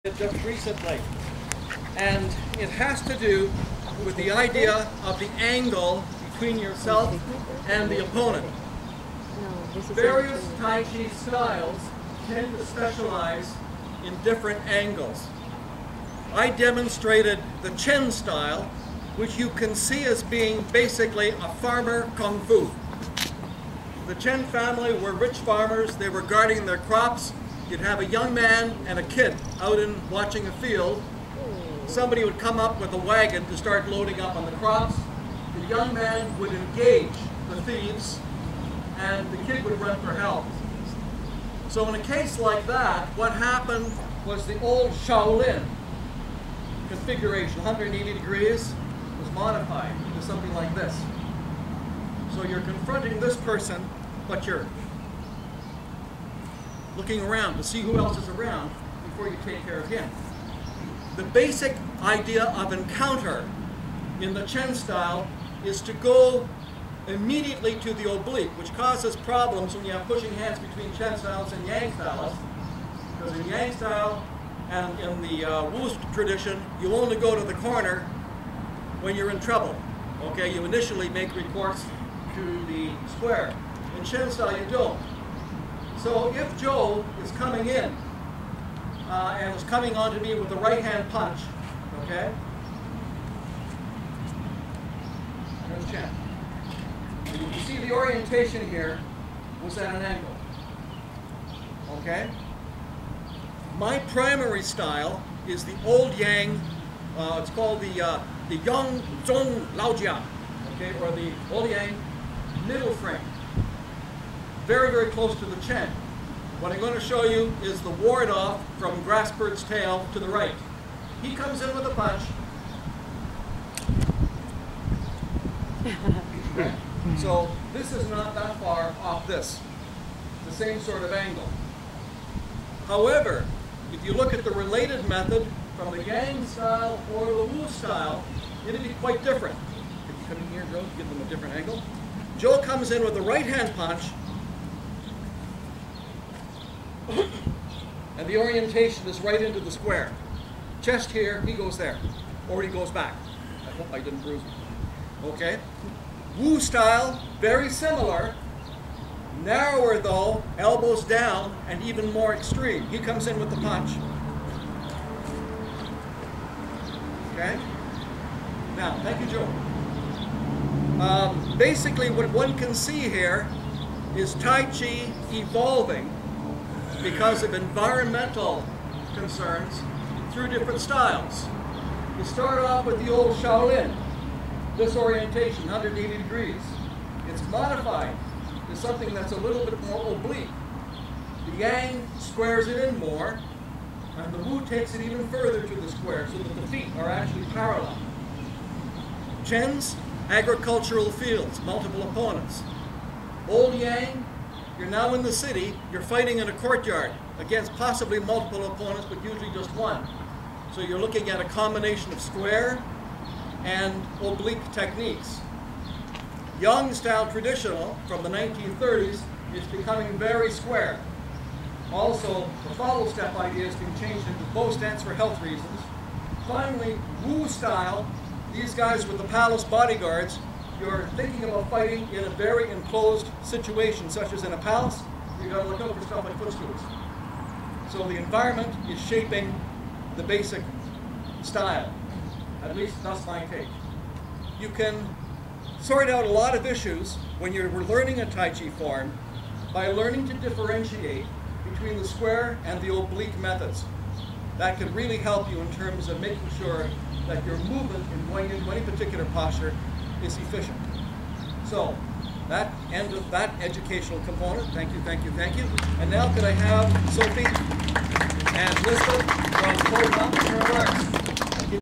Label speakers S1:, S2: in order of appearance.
S1: just recently, and it has to do with the idea of the angle between yourself and the opponent. Various Tai Chi styles tend to specialize in different angles. I demonstrated the Chen style, which you can see as being basically a farmer kung fu. The Chen family were rich farmers. They were guarding their crops. You'd have a young man and a kid out in watching a field. Somebody would come up with a wagon to start loading up on the crops. The young man would engage the thieves, and the kid would run for help. So in a case like that, what happened was the old Shaolin configuration, 180 degrees, was modified to something like this. So you're confronting this person, but you're looking around to see who else is around before you take care of him. The basic idea of encounter in the Chen style is to go immediately to the oblique, which causes problems when you have pushing hands between Chen styles and Yang styles. Because in Yang style and in the Wu tradition, you only go to the corner when you're in trouble. Okay, you initially make recourse to the square. In Chen style, you don't. So if Joe is coming in and is coming on to me with a right-hand punch, okay? There's Chen. You see the orientation here was at an angle, okay? My primary style is the old Yang, it's called the Yang Zhong Laojia, okay, or the old Yang middle frame. Very, very close to the Chen. What I'm going to show you is the ward off from Grassbird's tail to the right. He comes in with a punch. Okay. So this is not that far off this. It's the same sort of angle. However, if you look at the related method from the Yang style or the Wu style, it'll be quite different. If you come in here, Joe, give them a different angle. Joe comes in with a right-hand punch, and the orientation is right into the square. Chest here, he goes there, or he goes back. I hope I didn't bruise him. Okay? Wu style, very similar, narrower though, elbows down, and even more extreme. He comes in with the punch. Okay? Now, thank you, Joe. Basically, what one can see here is Tai Chi evolving because of environmental concerns through different styles. You start off with the old Shaolin, this orientation, 180 degrees. It's modified to something that's a little bit more oblique. The Yang squares it in more, and the Wu takes it even further to the square so that the feet are actually parallel. Chen's agricultural fields, multiple opponents. Old Yang, you're now in the city, you're fighting in a courtyard against possibly multiple opponents, but usually just one. So you're looking at a combination of square and oblique techniques. Yang style traditional from the 1930s is becoming very square. Also, the follow step idea has been changed into bow stance for health reasons. Finally, Wu style, these guys with the palace bodyguards, you're thinking about fighting in a very enclosed situation, such as in a palace. You've got to look out for stuff like footstools. So the environment is shaping the basic style. At least that's my take. You can sort out a lot of issues when you're learning a Tai Chi form by learning to differentiate between the square and the oblique methods. That can really help you in terms of making sure that your movement in going into any particular posture is efficient. So, that end of that educational component. Thank you, thank you, thank you. And now could I have Sophie and Lisbeth from Code Mountain remarks?